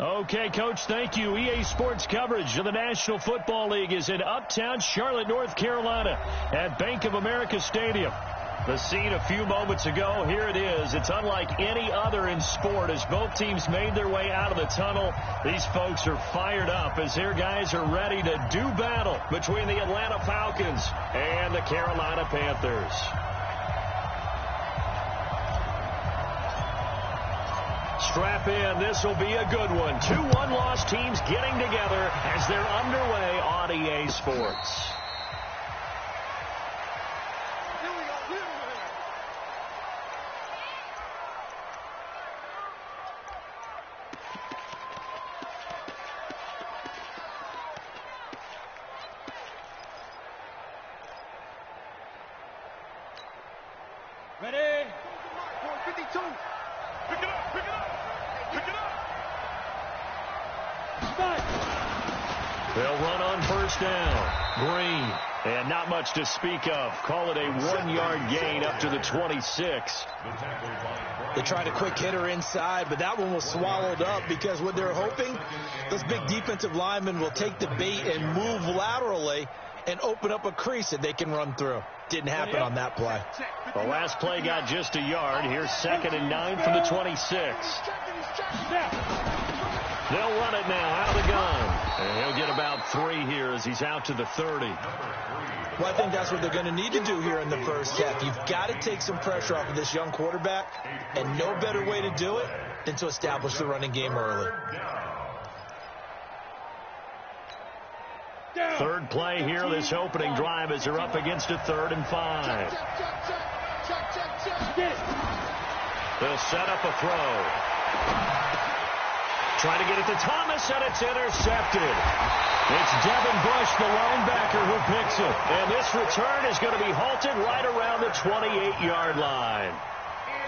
Okay, Coach, thank you. EA Sports coverage of the National Football League is in uptown Charlotte, North Carolina at Bank of America Stadium. The scene a few moments ago, here it is. It's unlike any other in sport as both teams made their way out of the tunnel. These folks are fired up as their guys are ready to do battle between the Atlanta Falcons and the Carolina Panthers. Strap in. This will be a good one. 2 one-loss teams getting together as they're underway on EA Sports. Ready? 52. Pick it up, pick it up, pick it up. They'll run on first down. Green. And not much to speak of. Call it a 1-yard gain up to the 26. They tried a quick hitter inside, but that one was swallowed up because what they're hoping, those big defensive linemen will take the bait and move laterally and open up a crease that they can run through. Didn't happen on that play. The last play got just a yard. Here's 2nd and 9 from the 26. They'll run it now out of the gun. And he'll get about 3 here as he's out to the 30. Well, I think that's what they're going to need to do here in the first half. You've got to take some pressure off of this young quarterback, and no better way to do it than to establish the running game early. Third play here, this opening drive as they're up against a 3rd and 5. They'll set up a throw. Trying to get it to Thomas, and it's intercepted. It's Devin Bush, the linebacker, who picks it. And this return is going to be halted right around the 28-yard line.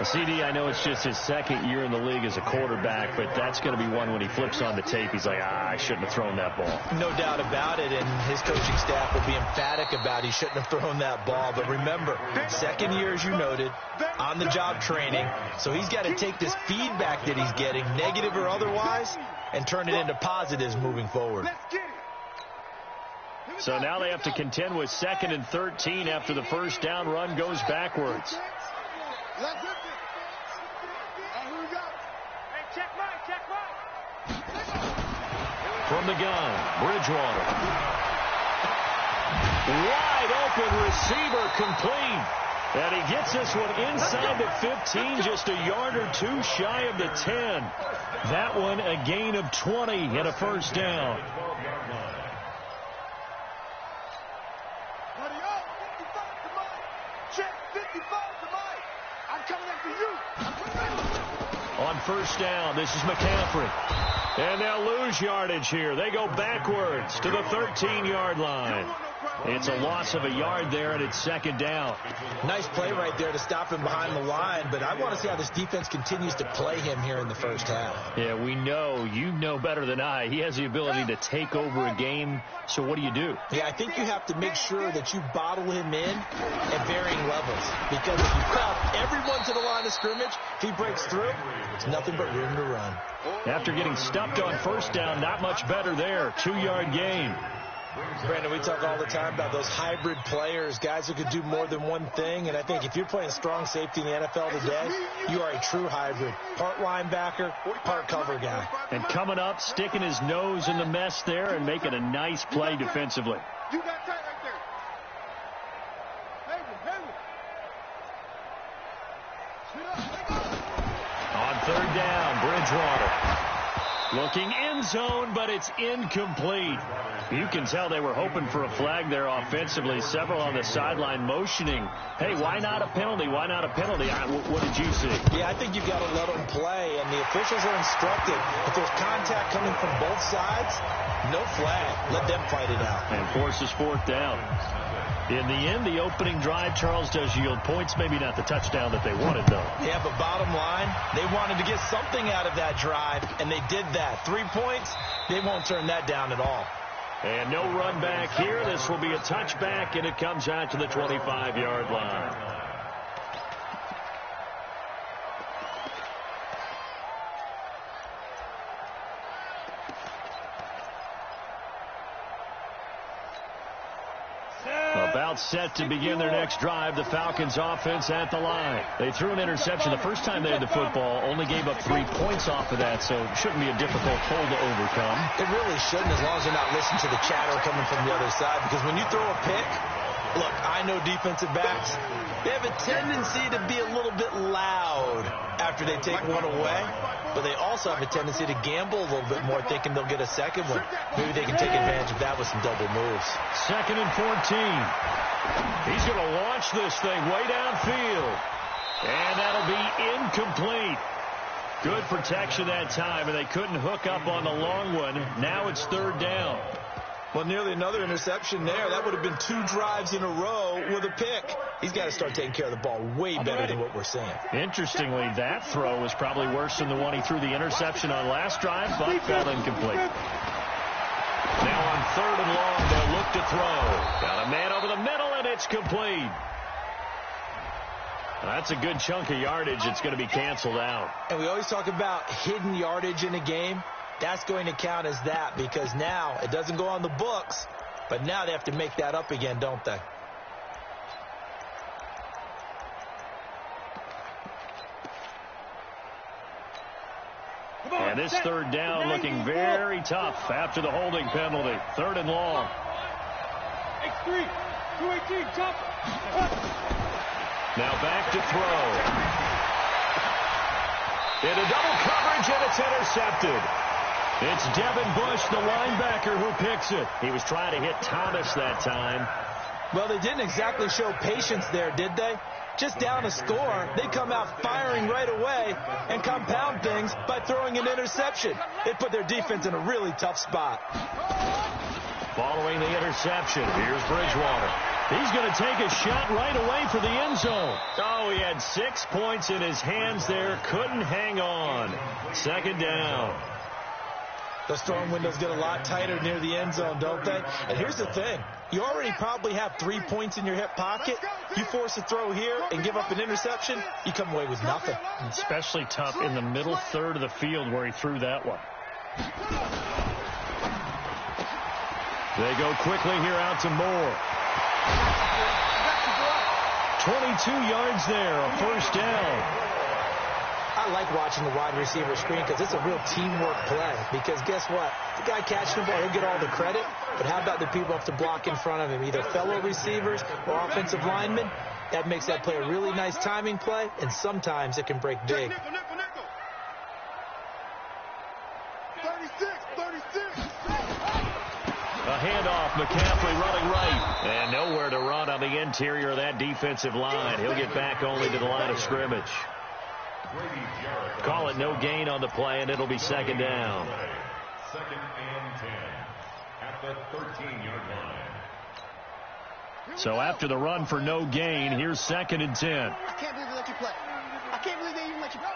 CD, I know it's just his 2nd year in the league as a quarterback, but that's going to be one when he flips on the tape. He's like, I shouldn't have thrown that ball. No doubt about it, and his coaching staff will be emphatic about he shouldn't have thrown that ball. But remember, 2nd year, as you noted, on-the-job training. So he's got to take this feedback that he's getting, negative or otherwise, and turn it into positives moving forward. So now they have to contend with 2nd and 13 after the first down run goes backwards. From the gun, Bridgewater. Wide open receiver complete. And he gets this one inside the 15, just a yard or 2 shy of the 10. That one a gain of 20 and a first down. On first down, this is McCaffrey. And they'll lose yardage here. They go backwards to the 13-yard line. It's a loss of a yard there, and it's 2nd down. Nice play right there to stop him behind the line, but I want to see how this defense continues to play him here in the first half. Yeah, we know. You know better than I. He has the ability to take over a game, so what do you do? Yeah, I think you have to make sure that you bottle him in at varying levels, because if you crowd everyone to the line of scrimmage, if he breaks through, it's nothing but room to run. After getting stuffed on first down, not much better there. 2-yard gain. Brandon, we talk all the time about those hybrid players, guys who could do more than one thing, and I think if you're playing strong safety in the NFL today, you are a true hybrid. Part linebacker, part cover guy. And coming up, sticking his nose in the mess there and making a nice play defensively. You got tight right there. On 3rd down, Bridgewater. Looking end zone, but it's incomplete. You can tell they were hoping for a flag there offensively. Several on the sideline motioning, hey, why not a penalty? Why not a penalty? What did you see? Yeah, I think you've got to let them play, and the officials are instructed. If there's contact coming from both sides, no flag. Let them fight it out. And forces 4th down. In the end, the opening drive, Charles, does yield points. Maybe not the touchdown that they wanted, though. Yeah, but bottom line, they wanted to get something out of that drive, and they did that. 3 points, they won't turn that down at all. And no run back here. This will be a touchback, and it comes out to the 25-yard line. About set to begin their next drive. The Falcons offense at the line. They threw an interception the first time they had the football. Only gave up 3 points off of that, so it shouldn't be a difficult hole to overcome. It really shouldn't, as long as they're not listening to the chatter coming from the other side. Because when you throw a pick, look, I know defensive backs, they have a tendency to be a little bit loud after they take one away. But they also have a tendency to gamble a little bit more, thinking they'll get a second one. Maybe they can take advantage of that with some double moves. 2nd and 14. He's going to launch this thing way downfield. And that'll be incomplete. Good protection that time, and they couldn't hook up on the long one. Now it's 3rd down. Well, nearly another interception there. That would have been 2 drives in a row with a pick. He's got to start taking care of the ball way better than what we're seeing. Interestingly, that throw was probably worse than the one he threw the interception on last drive, but fell incomplete. Now on 3rd and long, they'll look to throw. Got a man over the middle, and it's complete. That's a good chunk of yardage. It's going to be canceled out. And we always talk about hidden yardage in a game. That's going to count as that, because now it doesn't go on the books, but now they have to make that up again, don't they? And this 3rd down looking very tough after the holding penalty. 3rd and long. X3, 218, jump. Now back to throw. Into double coverage, and it's intercepted. It's Devin Bush, the linebacker, who picks it. He was trying to hit Thomas that time. Well, they didn't exactly show patience there, did they? Just down a score, they come out firing right away and compound things by throwing an interception. It put their defense in a really tough spot. Following the interception, here's Bridgewater. He's going to take a shot right away for the end zone. Oh, he had 6 points in his hands there. Couldn't hang on. 2nd down. The storm windows get a lot tighter near the end zone, don't they? And here's the thing. You already probably have 3 points in your hip pocket. You force a throw here and give up an interception, you come away with nothing. Especially tough in the middle 3rd of the field where he threw that one. They go quickly here out to Moore. 22 yards there, a 1st down. I like watching the wide receiver screen because it's a real teamwork play. Because guess what? The guy catching the ball, he'll get all the credit. But how about the people up to block in front of him, either fellow receivers or offensive linemen? That makes that play a really nice timing play, and sometimes it can break big. 36. A handoff, McCaffrey running right. And nowhere to run on the interior of that defensive line. He'll get back only to the line of scrimmage. Call it no gain on the play, and it'll be 2nd down. 2nd and 10 at the 13-yard line. So after the run for no gain, here's 2nd and 10. I can't believe they let you play. I can't believe they even let you play.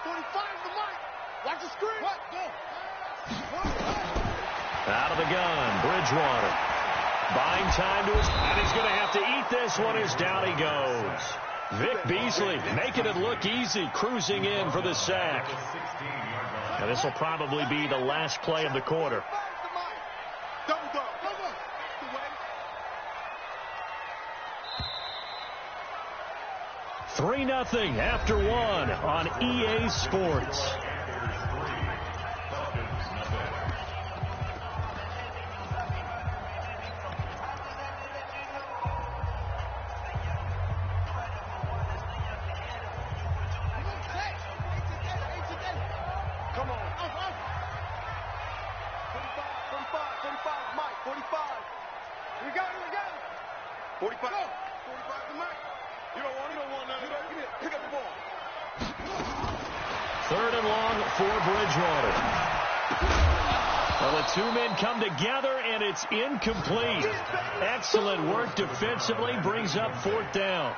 45 is the mark. Watch the screen. What? Go. Out of the gun, Bridgewater. Buying time to his, and he's going to have to eat this one as down he goes. Vic Beasley making it look easy, cruising in for the sack. Now this will probably be the last play of the quarter. 3-0 after 1 on EA Sports. Two men come together, and it's incomplete. Excellent work defensively, brings up 4th down.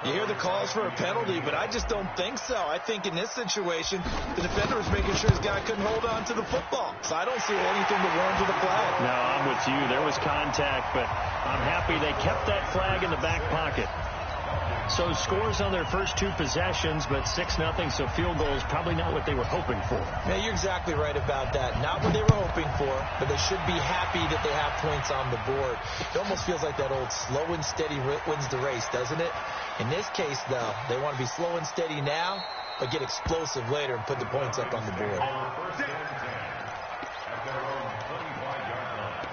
You hear the calls for a penalty, but I just don't think so. I think in this situation, the defender was making sure his guy couldn't hold on to the football. So I don't see anything to warrant to the flag. No, I'm with you. There was contact, but I'm happy they kept that flag in the back pocket. So scores on their first 2 possessions, but 6-0, so field goals probably not what they were hoping for. Yeah, you're exactly right about that. Not what they were hoping for, but they should be happy that they have points on the board. It almost feels like that old slow and steady wins the race, doesn't it? In this case, though, they want to be slow and steady now, but get explosive later and put the points up on the board. First and 10 at their own 25-yard line.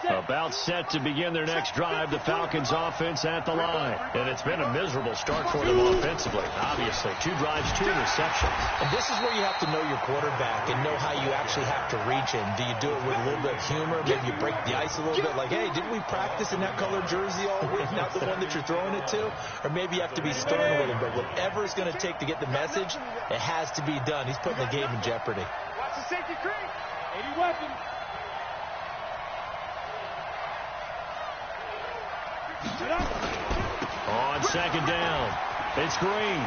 About set to begin their next drive, the Falcons offense at the line. And it's been a miserable start for them offensively. Obviously, 2 drives, 2 receptions. And this is where you have to know your quarterback and know how you actually have to reach him. Do you do it with a little bit of humor? Maybe you break the ice a little bit, like, hey, didn't we practice in that colored jersey all week? Not the one that you're throwing it to? Or maybe you have to be stern with him. But whatever it's going to take to get the message, it has to be done. He's putting the game in jeopardy. Watch the safety creep. 80 weapons. On second down, it's Green.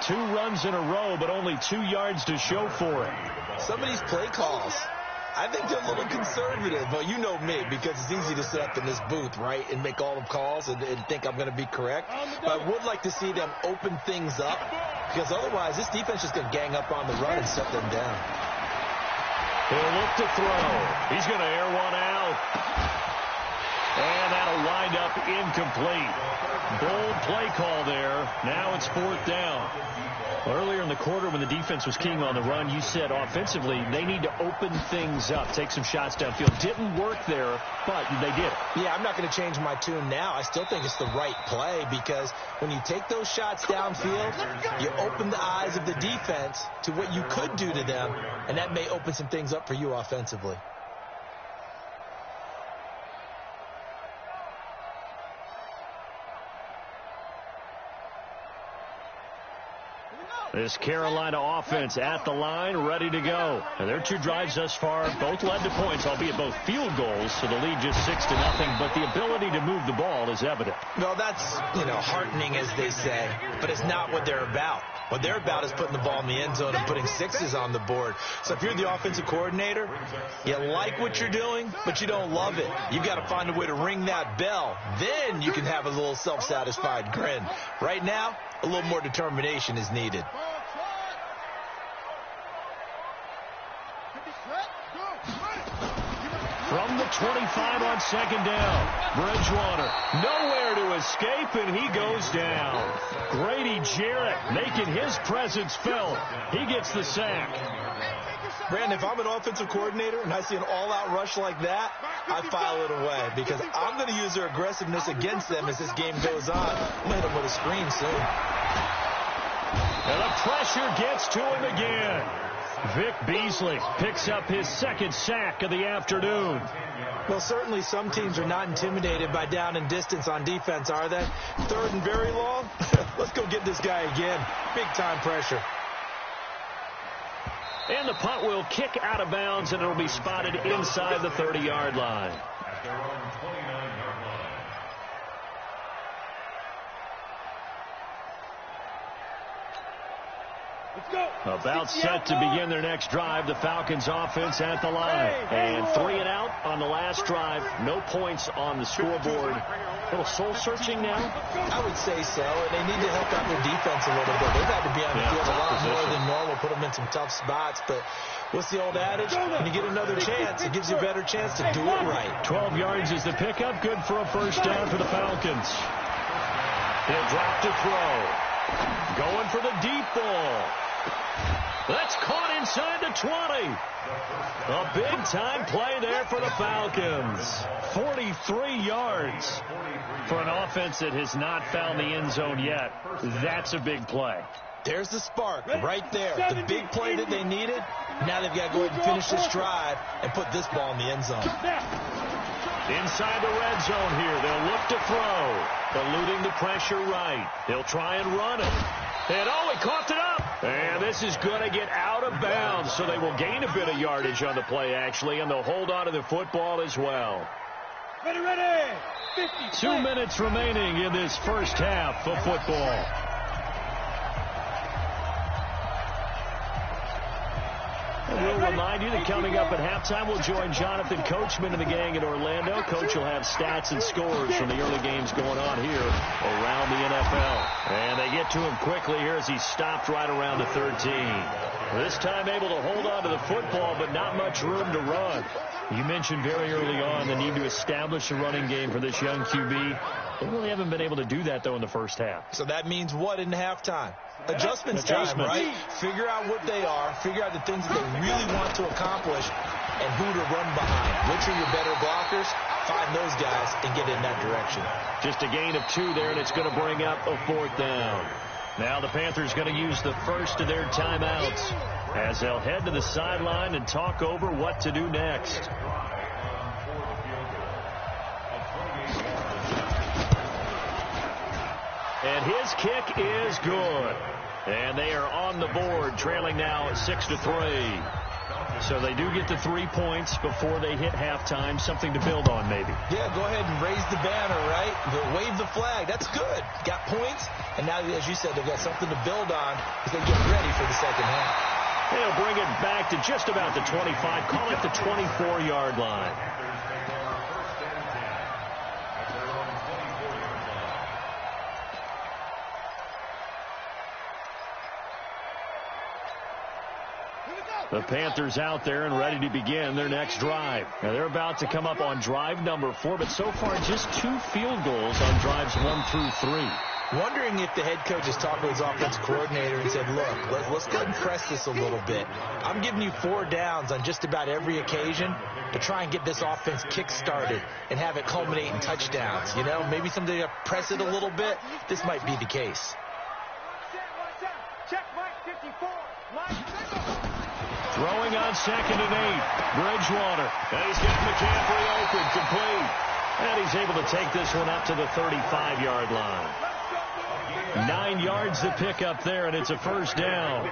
2 runs in a row, but only 2 yards to show for it. Some of these play calls, I think they're a little conservative. But you know me, because it's easy to sit up in this booth, right, and make all the calls and think I'm going to be correct. But I would like to see them open things up, because otherwise this defense is going to gang up on the run and shut them down. He'll look to throw. He's going to air one out. And that'll wind up incomplete. Bold play call there. Now it's 4th down. Earlier in the quarter when the defense was keying on the run, you said offensively they need to open things up, take some shots downfield. Didn't work there, but they did it. Yeah, I'm not going to change my tune now. I still think it's the right play, because when you take those shots downfield, you open the eyes of the defense to what you could do to them, and that may open some things up for you offensively. This Carolina offense at the line, ready to go. And their 2 drives thus far, both led to points, albeit both field goals, so the lead just 6-0. But the ability to move the ball is evident. Well, that's, heartening, as they say, but it's not what they're about. What they're about is putting the ball in the end zone and putting 6s on the board. So if you're the offensive coordinator, you like what you're doing, but you don't love it. You've got to find a way to ring that bell. Then you can have a little self-satisfied grin. Right now, a little more determination is needed. From the 25 on second down, Bridgewater nowhere to escape, and he goes down. Grady Jarrett making his presence felt. He gets the sack. Brandon, if I'm an offensive coordinator and I see an all-out rush like that, I file it away, because I'm going to use their aggressiveness against them as this game goes on. I'm going to hit them with a screen soon. And the pressure gets to him again. Vic Beasley picks up his 2nd sack of the afternoon. Well, certainly some teams are not intimidated by down and distance on defense, are they? 3rd and very long? Let's go get this guy again. Big-time pressure. And the punt will kick out of bounds, and it will be spotted inside the 30-yard line. At their own 29-yard line. About set to begin their next drive, the Falcons offense at the line. And 3 and out on the last drive. No points on the scoreboard. A little soul-searching now? I would say so, and they need to help out their defense a little bit. They've had to be on the field a lot more than normal, put them in some tough spots. But what's the old adage? When you get another chance, it gives you a better chance to do it right. 12 yards is the pickup. Good for a first down for the Falcons. He'll drop to throw. Going for the deep ball. That's caught inside the 20. A big-time play there for the Falcons. 43 yards for an offense that has not found the end zone yet. That's a big play. There's the spark right there. The big play that they needed. Now they've got to go ahead and finish this drive and put this ball in the end zone. Inside the red zone here. They'll look to throw. Eluding the pressure right. They'll try and run it. And he caught it up. And this is going to get out of bounds, so they will gain a bit of yardage on the play, actually, and they'll hold on to the football as well. Ready. 2 minutes remaining in this first half of football. And we'll remind you that coming up at halftime, we'll join Jonathan Coachman and the gang in Orlando. Coach will have stats and scores from the early games going on here around the NFL. And they get to him quickly here as he stopped right around the 13. This time able to hold on to the football, but not much room to run. You mentioned very early on the need to establish a running game for this young QB. They really haven't been able to do that, though, in the first half. So that means what in halftime? Adjustments time, right? Figure out what they are, figure out the things that they really want to accomplish, and who to run behind. Which are your better blockers? Find those guys and get in that direction. Just a gain of 2 there, and it's going to bring up a 4th down. Now the Panthers going to use the first of their timeouts as they'll head to the sideline and talk over what to do next. And his kick is good. And they are on the board, trailing now 6-3. So they do get the 3 points before they hit halftime. Something to build on, maybe. Yeah, go ahead and raise the banner, right? Wave the flag. That's good. Got points. And now, as you said, they've got something to build on as they get ready for the second half. They'll bring it back to just about the 25. Call it the 24-yard line. The Panthers out there and ready to begin their next drive. Now they're about to come up on drive number 4, but so far just 2 field goals on drives 1 through 3. Wondering if the head coach has talked to his offensive coordinator and said, look, let's go ahead and press this a little bit. I'm giving you 4 downs on just about every occasion to try and get this offense kick-started and have it culminate in touchdowns. You know, maybe somebody to press it a little bit. This might be the case. Check Mike 54. Throwing on 2nd and 8. Bridgewater. And he's got McCaffrey open, complete. And he's able to take this one up to the 35-yard line. 9 yards to pick up there, and it's a 1st down.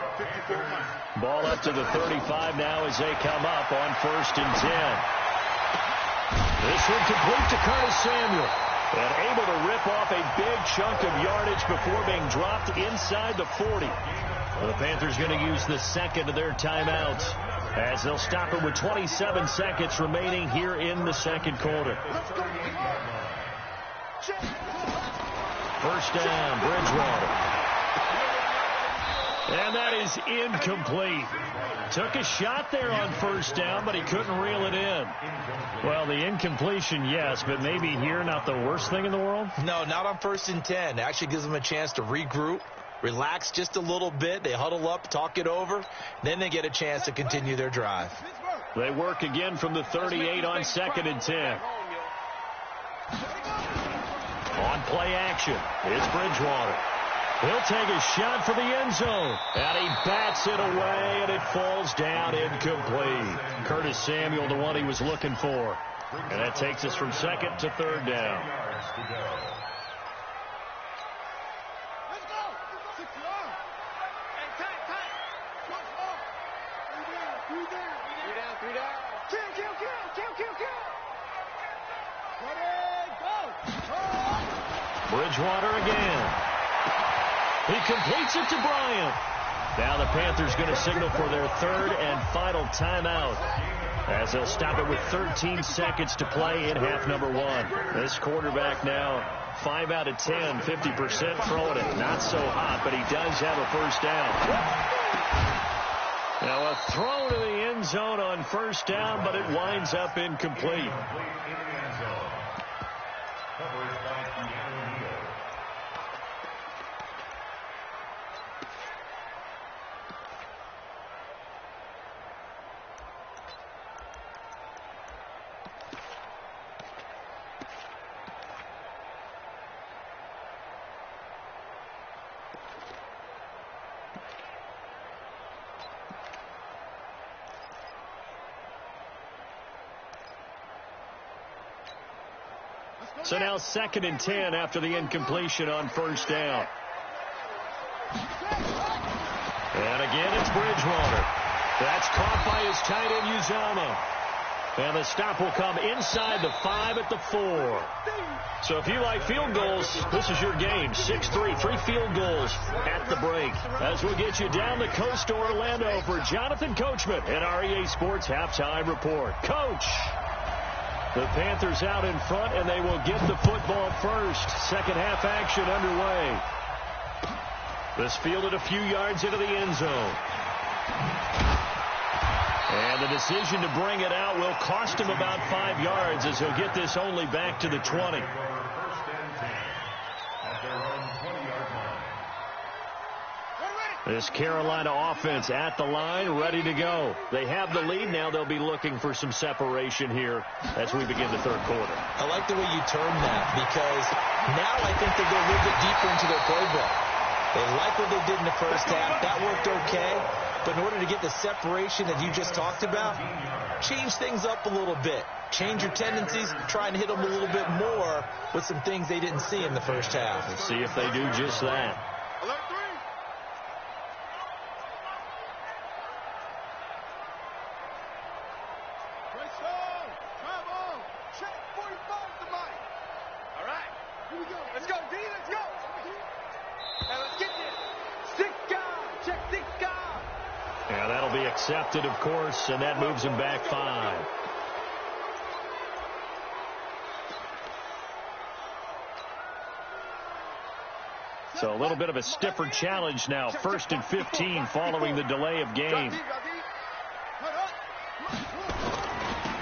Ball up to the 35 now as they come up on 1st and 10. This one complete to Curtis Samuel. And able to rip off a big chunk of yardage before being dropped inside the 40. The Panthers going to use the 2nd of their timeouts as they'll stop it with 27 seconds remaining here in the 2nd quarter. 1st down, Bridgewater. And that is incomplete. Took a shot there on 1st down, but he couldn't reel it in. Well, the incompletion, yes, but maybe here not the worst thing in the world? No, not on 1st and 10. It actually gives them a chance to regroup, relax just a little bit. They huddle up, talk it over. Then they get a chance to continue their drive. They work again from the 38 on 2nd and 10. On play action, it's Bridgewater. He'll take a shot for the end zone. And he bats it away, and it falls down incomplete. Curtis Samuel, the one he was looking for. And that takes us from 2nd to 3rd down. Bridgewater again. He completes it to Bryant. Now the Panthers going to signal for their 3rd and final timeout as they'll stop it with 13 seconds to play in half number 1. This quarterback now 5 out of 10, 50% throwing it. Not so hot, but he does have a 1st down. Now a throw to the end zone on 1st down, but it winds up incomplete. So now 2nd and 10 after the incompletion on 1st down. And again, it's Bridgewater. That's caught by his tight end, Uzama. And the stop will come inside the 5 at the 4. So if you like field goals, this is your game. 6-3, 3 field goals at the break. As we get you down the coast to Orlando for Jonathan Coachman and our EA Sports Halftime Report. Coach! The Panthers out in front, and they will get the football first. Second half action underway. This fielded a few yards into the end zone. And the decision to bring it out will cost him about 5 yards as he'll get this only back to the 20. This Carolina offense at the line, ready to go. They have the lead. Now they'll be looking for some separation here as we begin the third quarter. I like the way you term that, because now I think they go a little bit deeper into their playbook. They like what they did in the first half. That worked okay. But in order to get the separation that you just talked about, change things up a little bit. Change your tendencies, try and hit them a little bit more with some things they didn't see in the first half. We'll see if they do just that. Alert 3. Travel. Check 45 the mic. All right. Here we go. Let's go, D. Let's go. Now let's get this. 6 guys. Check 6 guys. Yeah, that'll be accepted, of course, and that moves him back 5. So a little bit of a stiffer challenge now. 1st and 15 following the delay of game.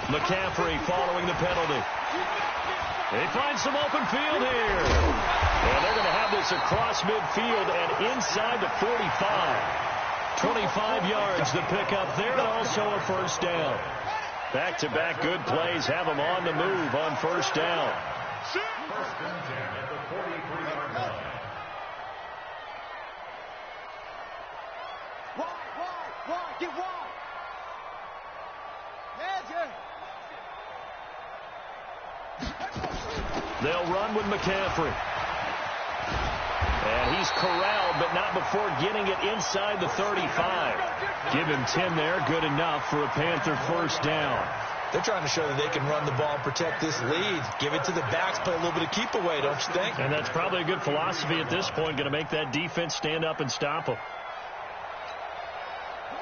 McCaffrey following the penalty. They find some open field here. And they're going to have this across midfield and inside the 45. 25 yards to pick up there, and also a first down. Back-to-back good plays have them on the move on first down. First and 10 at the 43-yard line. Wide, get wide. They'll run with McCaffrey. And he's corralled, but not before getting it inside the 35. Give him 10 there, good enough for a Panther first down. They're trying to show that they can run the ball and protect this lead. Give it to the backs, play a little bit of keep away, don't you think? And that's probably a good philosophy at this point, going to make that defense stand up and stop them.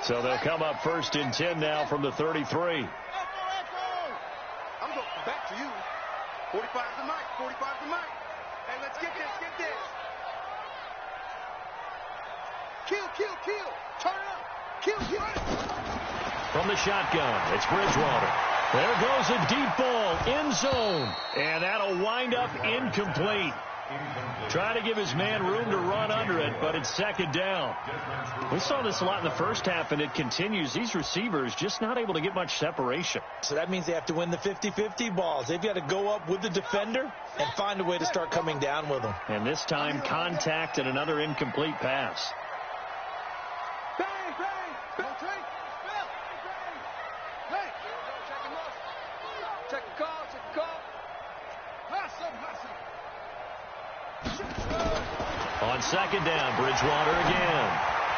So they'll come up 1st and 10 now from the 33. I'm going back to you. 45 the mic. 45 the mic. Hey, let's get this. Get this. Kill. Turn it up. Kill. From the shotgun, it's Bridgewater. There goes a deep ball, end zone. And that'll wind up incomplete. Trying to give his man room to run under it, but it's 2nd down. We saw this a lot in the first half, and it continues. These receivers just not able to get much separation. So that means they have to win the 50-50 balls. They've got to go up with the defender and find a way to start coming down with them. And this time, contact and another incomplete pass. Bang. Don't take. Hey. Check the call. Hustle. On 2nd down, Bridgewater again.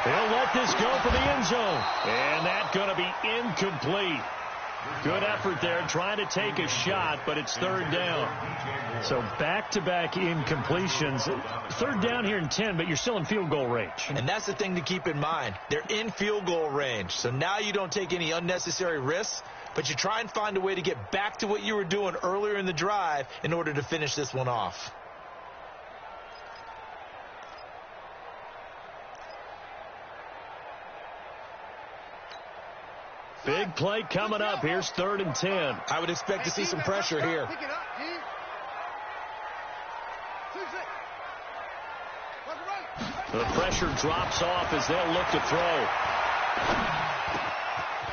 He'll let this go for the end zone. And that's going to be incomplete. Good effort there trying to take a shot, but it's 3rd down. So back-to-back incompletions. 3rd down here in 10, but you're still in field goal range. And that's the thing to keep in mind. They're in field goal range. So now you don't take any unnecessary risks, but you try and find a way to get back to what you were doing earlier in the drive in order to finish this one off. Big play coming up. Here's 3rd and 10. I would expect to see some pressure here. Pick it up, D. 2-6. The pressure drops off as they'll look to throw.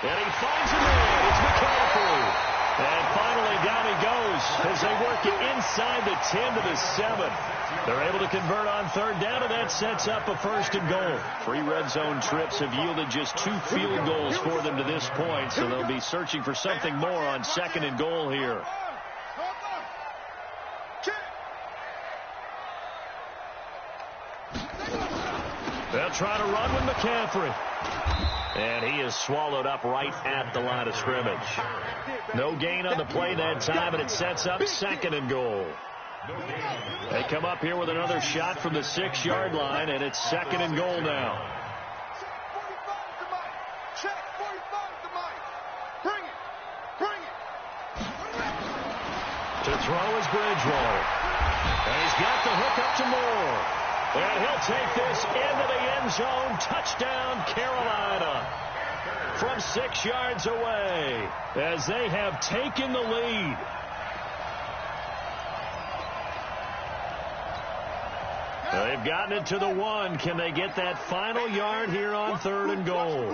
And he finds a man. It's McCaffrey. And finally down he goes as they work it inside the 10 to the 7. They're able to convert on 3rd down, and that sets up a 1st and goal. 3 red zone trips have yielded just 2 field goals for them to this point, so they'll be searching for something more on 2nd and goal here. They'll try to run with McCaffrey. And he is swallowed up right at the line of scrimmage. No gain on the play that time, and it sets up 2nd and goal. They come up here with another shot from the 6-yard line, and it's 2nd and goal now. Check 45 to Mike. Bring it. Bring it. To throw is Bridgewater. And he's got the hook up to Moore. And he'll take this into the end zone. Touchdown, Carolina. From 6 yards away as they have taken the lead. They've gotten it to the 1. Can they get that final yard here on 3rd and goal?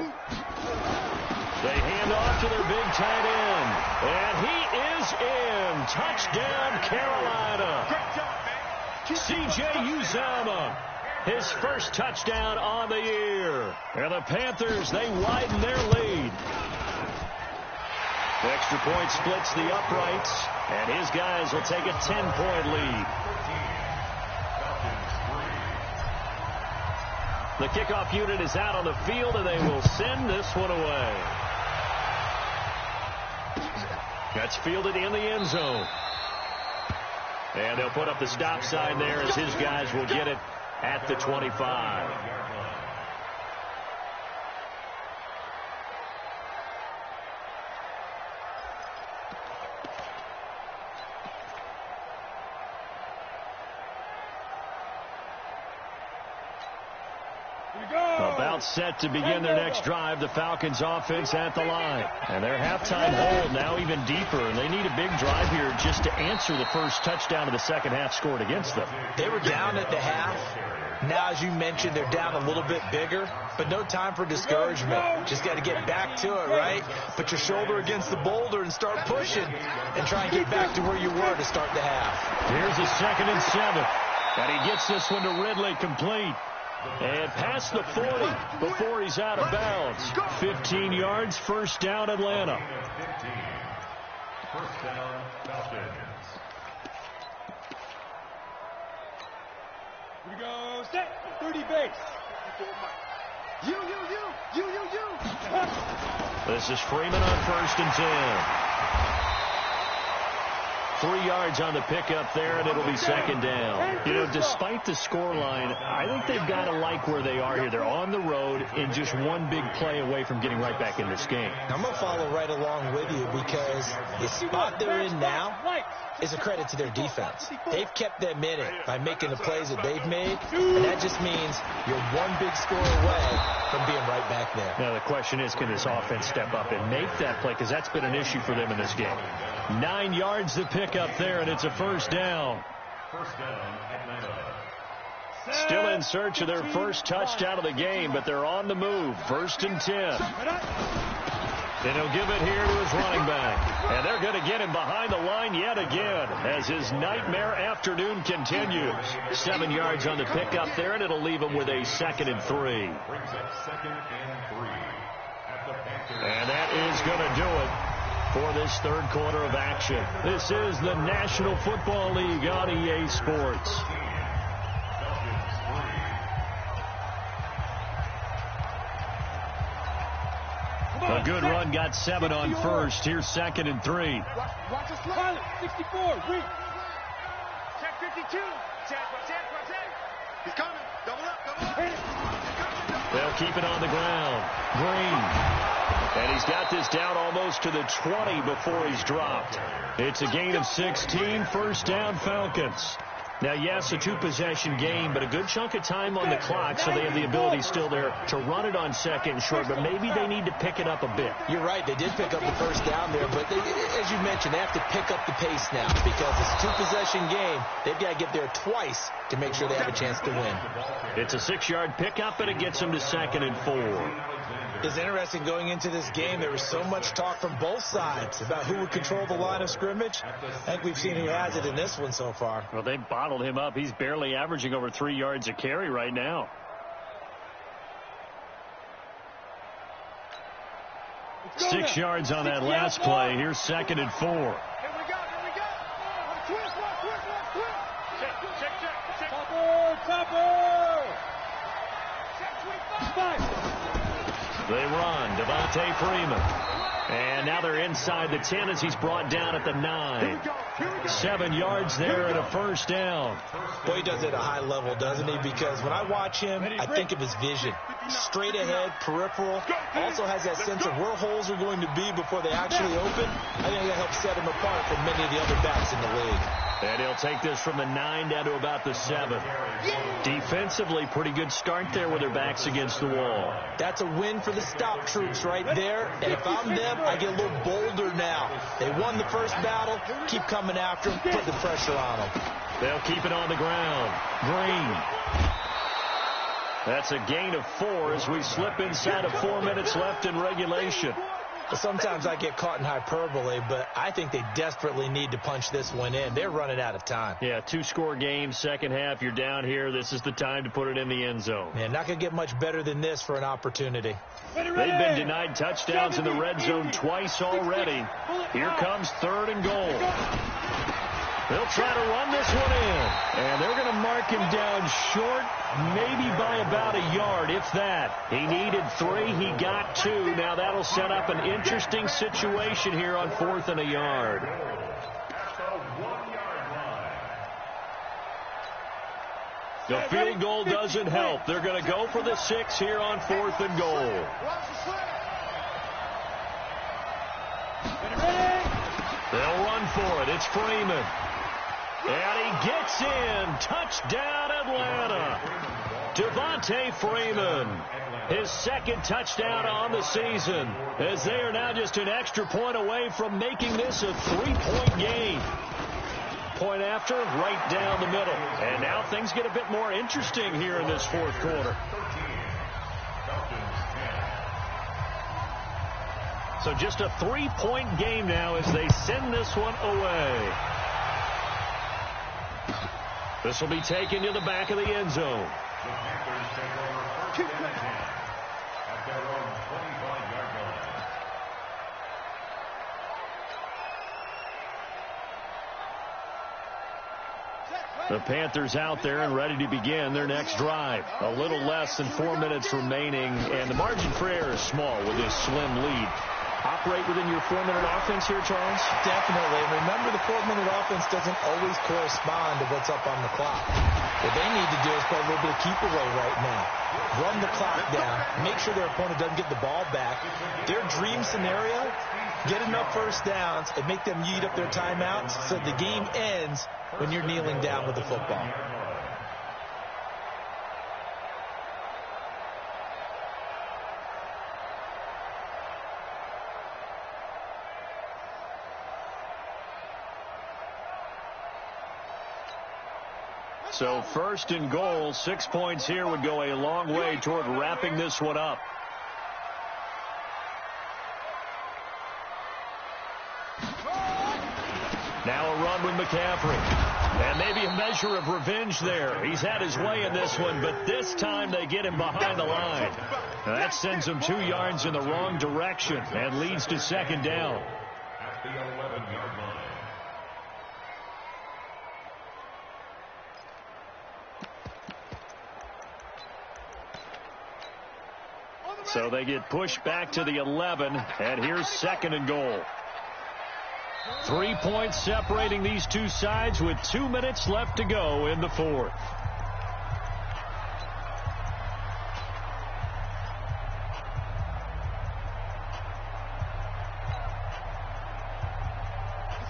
They hand off to their big tight end. And he is in. Touchdown, Carolina. C.J. Uzomah, his first touchdown on the year. And the Panthers, they widen their lead. The extra point splits the uprights, and his guys will take a 10-point lead. The kickoff unit is out on the field, and they will send this one away. That's fielded in the end zone. And they'll put up the stop sign there as his guys will get it at the 25. About set to begin their next drive. The Falcons offense at the line. And their halftime hold now even deeper. And they need a big drive here just to answer the first touchdown of the second half scored against them. They were down at the half. Now, as you mentioned, they're down a little bit bigger. But no time for discouragement. Just got to get back to it, right? Put your shoulder against the boulder and start pushing. And try and get back to where you were to start the half. Here's a 2nd and 7. And he gets this one to Ridley complete. And past the 40 before he's out of bounds. 15 yards, first down, Atlanta. First down, Falcons. Here we go, set, 30 base. You. This is Freeman on 1st and 10. 3 yards on the pickup there, and it'll be 2nd down. You know, despite the scoreline, I think they've got to like where they are here. They're on the road and just one big play away from getting right back in this game. I'm going to follow right along with you because the spot they're in now is a credit to their defense. They've kept them in it by making the plays that they've made, and that just means you're one big score away from being right back there. Now, the question is, can this offense step up and make that play? Because that's been an issue for them in this game. 9 yards to pick up there, and it's a first down. First down, Atlanta. Still in search of their first touchdown of the game, but they're on the move. 1st and 10. And he'll give it here to his running back. And they're going to get him behind the line yet again as his nightmare afternoon continues. 7 yards on the pickup there, and it'll leave him with a 2nd and 3. Brings up 2nd and 3 at the Panthers. And that is going to do it for this third quarter of action. This is the National Football League on EA Sports. A good run, got 7 on first. Here's 2nd and 3. Watch us pilot, 64, reach. Check 52. Check. He's coming. Double up. They'll keep it on the ground. Green. And he's got this down almost to the 20 before he's dropped. It's a gain of 16. First down, Falcons. Now, yes, a two-possession game, but a good chunk of time on the clock, so they have the ability still there to run it on 2nd and short, but maybe they need to pick it up a bit. You're right. They did pick up the first down there, but as you mentioned, they have to pick up the pace now because it's a two-possession game. They've got to get there twice to make sure they have a chance to win. It's a 6-yard pickup, and it gets them to 2nd and 4. It's interesting going into this game. There was so much talk from both sides about who would control the line of scrimmage. I think we've seen who has it in this one so far. Well, they bottled him up. He's barely averaging over 3 yards a carry right now. Six yards on that last play. Here's 2nd and 4. Here we go. Twist. Check. Topper. Check 25. They run. Devontae Freeman. And now they're inside the 10 as he's brought down at the 9. 7 yards there and a first down. Boy, he does it at a high level, doesn't he? Because when I watch him, I think of his vision. Straight ahead, peripheral. Also has that sense of where holes are going to be before they actually open. I think that helps set him apart from many of the other backs in the league. And he'll take this from the 9 down to about the 7. Defensively, pretty good start there with their backs against the wall. That's a win for the stop troops right there. And if I'm them, I get a little bolder now. They won the first battle. Keep coming after them. Put the pressure on them. They'll keep it on the ground. Green. That's a gain of 4 as we slip inside of 4 minutes left in regulation. Sometimes I get caught in hyperbole, but I think they desperately need to punch this one in. They're running out of time. Yeah, 2-score game, second half. You're down here. This is the time to put it in the end zone. Man, not going to get much better than this for an opportunity. They've been denied touchdowns in the red zone twice already. Here comes 3rd and goal. They'll try to run this one in. And they're going to mark him down short, maybe by about a yard, if that. He needed 3. He got 2. Now that'll set up an interesting situation here on 4th and a yard. The field goal doesn't help. They're going to go for the 6 here on 4th and goal. They'll run for it. It's Freeman. And he gets in. Touchdown, Atlanta. Devontae Freeman. His 2nd touchdown on the season, as they are now just an extra point away from making this a 3-point game. Point after, right down the middle. And now things get a bit more interesting here in this 4th quarter. So just a 3-point game now as they send this one away. This will be taken to the back of the end zone. The Panthers out there and ready to begin their next drive. A little less than 4 minutes remaining, and the margin for error is small with this slim lead. Operate within your 4-minute offense here, Charles? Definitely. Remember, the 4-minute offense doesn't always correspond to what's up on the clock. What they need to do is play a little bit of keep away right now. Run the clock down. Make sure their opponent doesn't get the ball back. Their dream scenario, get enough first downs and make them eat up their timeouts so the game ends when you're kneeling down with the football. So 1st and goal, 6 points here would go a long way toward wrapping this one up. Now a run with McCaffrey. And maybe a measure of revenge there. He's had his way in this one, but this time they get him behind the line. Now that sends him 2 yards in the wrong direction and leads to 2nd down. At the 11-yard line. So they get pushed back to the 11, and here's 2nd and goal. 3 points separating these two sides with 2 minutes left to go in the 4th.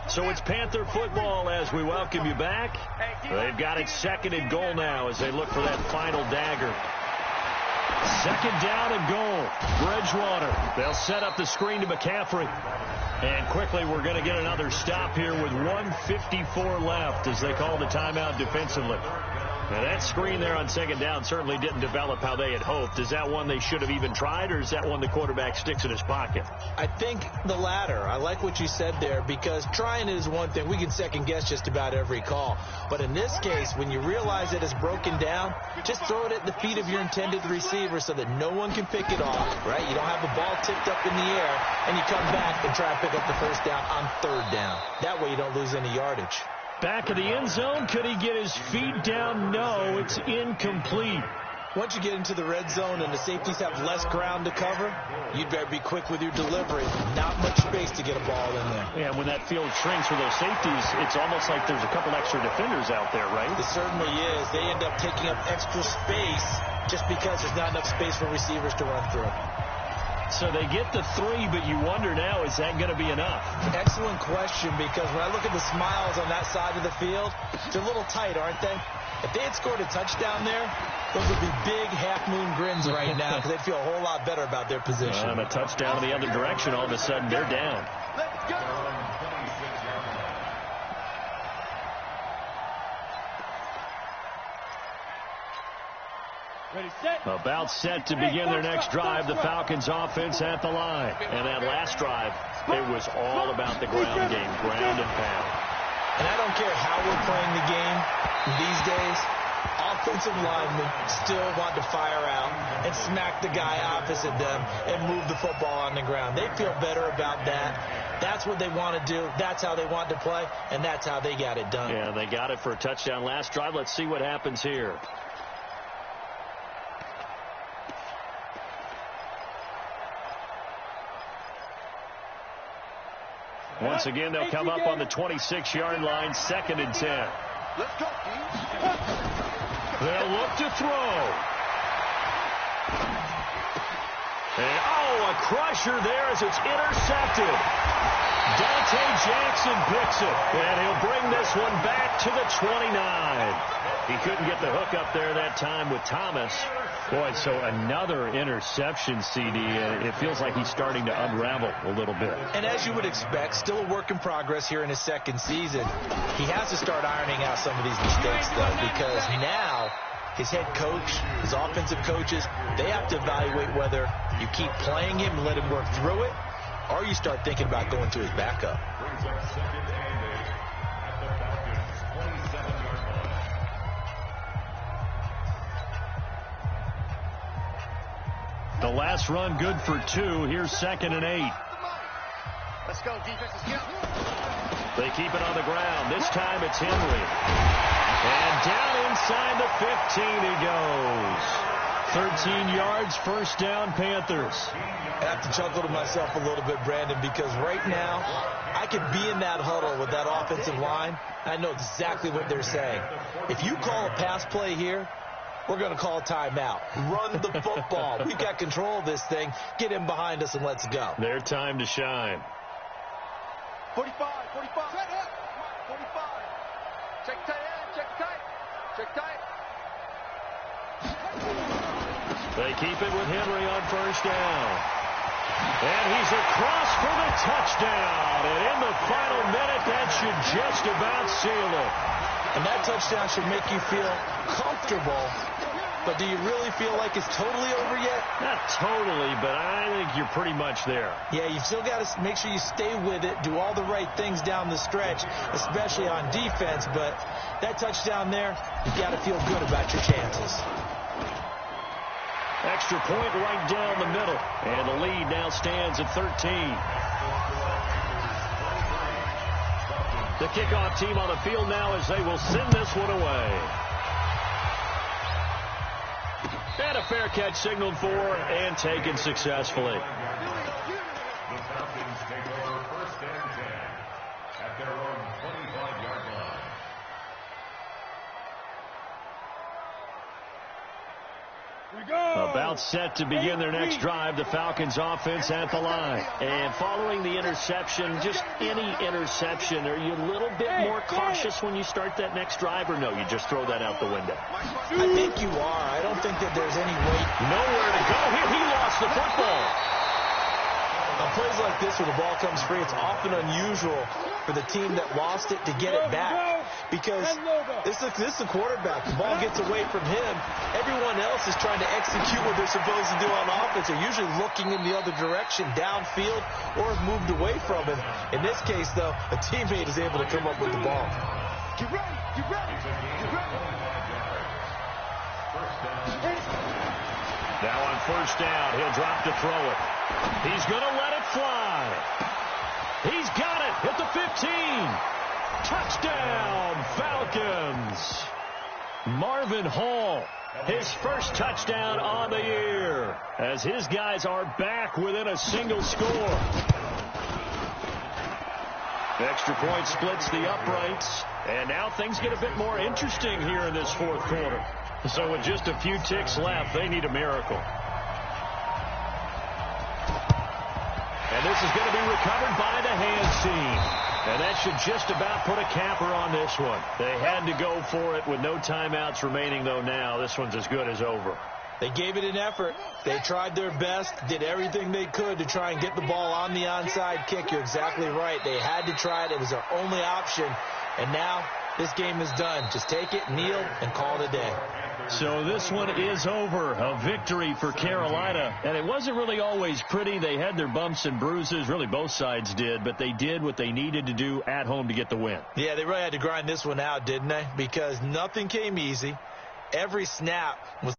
So it's Panther football as we welcome you back. They've got it 2nd and goal now as they look for that final dagger. 2nd down and goal. Bridgewater. They'll set up the screen to McCaffrey. And quickly we're going to get another stop here with 1:54 left as they call the timeout defensively. Now that screen there on 2nd down certainly didn't develop how they had hoped. Is that one they should have even tried, or is that one the quarterback sticks in his pocket? I think the latter. I like what you said there, because trying is one thing. We can second guess just about every call. But in this case, when you realize it is broken down, just throw it at the feet of your intended receiver so that no one can pick it off, right? You don't have the ball tipped up in the air, and you come back and try to pick up the 1st down on 3rd down. That way you don't lose any yardage. Back of the end zone. Could he get his feet down? No, it's incomplete. Once you get into the red zone and the safeties have less ground to cover, you'd better be quick with your delivery. Not much space to get a ball in there. Yeah, when that field shrinks for those safeties, it's almost like there's a couple extra defenders out there, right? It certainly is. They end up taking up extra space just because there's not enough space for receivers to run through. So they get the 3, but you wonder now, is that going to be enough? Excellent question, because when I look at the smiles on that side of the field, they're a little tight, aren't they? If they had scored a touchdown there, those would be big half-moon grins right now because they'd feel a whole lot better about their position. And a touchdown in the other direction, all of a sudden they're down. Let's go. Ready, set. About set to begin their next drive, the Falcons offense at the line. And that last drive, it was all about the ground game, ground and pound. And I don't care how we're playing the game these days, offensive linemen still want to fire out and smack the guy opposite them and move the football on the ground. They feel better about that. That's what they want to do. That's how they want to play, and that's how they got it done. Yeah, they got it for a touchdown last drive. Let's see what happens here. Once again, they'll come up on the 26-yard line, 2nd and 10. Let's go, They'll look to throw. And, a crusher there as it's intercepted. Dante Jackson picks it, and he'll bring this one back to the 29. He couldn't get the hook up there that time with Thomas. Boy, so another interception, CD. It feels like he's starting to unravel a little bit. And as you would expect, still a work in progress here in his second season. He has to start ironing out some of these mistakes, though, because now his head coach, his offensive coaches, they have to evaluate whether you keep playing him and let him work through it, or you start thinking about going to his backup. The last run good for 2. Here's 2nd and 8. Let's go, defense. Let's go. They keep it on the ground. This time it's Henry. And down inside the 15 he goes. 13 yards, first down, Panthers. I have to chuckle to myself a little bit, Brandon, because right now I could be in that huddle with that offensive line. I know exactly what they're saying. If you call a pass play here, we're going to call a timeout. Run the football. We've got control of this thing. Get him behind us and let's go. Their time to shine. 45. Set up. 45. Check tight end. Check tight. Check tight. They keep it with Henry on first down. And he's across for the touchdown. And in the final minute, that should just about seal it. And that touchdown should make you feel comfortable. But do you really feel like it's totally over yet? Not totally, but I think you're pretty much there. Yeah, you've still got to make sure you stay with it, do all the right things down the stretch, especially on defense. But that touchdown there, you've got to feel good about your chances. Extra point right down the middle. And the lead now stands at 13. The kickoff team on the field now as they will send this one away. And a fair catch signaled for and taken successfully. The Falcons take over 1st and 10 at their own 25-yard line. Here we go. About set to begin their next drive, the Falcons offense at the line. And following the interception, just any interception, are you a little bit more cautious when you start that next drive, or no, you just throw that out the window? I think you are. I don't think that there's any way. Nowhere to go here. He lost the football. On plays like this where the ball comes free, it's often unusual for the team that lost it to get it back. Because this is the quarterback. The ball gets away from him. Everyone else is trying to execute what they're supposed to do on offense. They're usually looking in the other direction, downfield, or have moved away from him. In this case, though, a teammate is able to come up with the ball. Get ready. Get ready. Get ready. Now on first down, he'll drop to throw it. He's going to let it fly. He's got it at the 15. Touchdown, Falcons. Marvin Hall, his first touchdown on the year, as his guys are back within a single score. Extra point splits the uprights, and now things get a bit more interesting here in this fourth quarter. So with just a few ticks left, they need a miracle. And this is going to be recovered by the hands team. And that should just about put a capper on this one. They had to go for it with no timeouts remaining, though. Now this one's as good as over. They gave it an effort. They tried their best, did everything they could to try and get the ball on the onside kick. You're exactly right. They had to try it. It was their only option. And now this game is done. Just take it, kneel, and call it a day. So this one is over. A victory for Carolina. And it wasn't really always pretty. They had their bumps and bruises. Really, both sides did. But they did what they needed to do at home to get the win. Yeah, they really had to grind this one out, didn't they? Because nothing came easy. Every snap was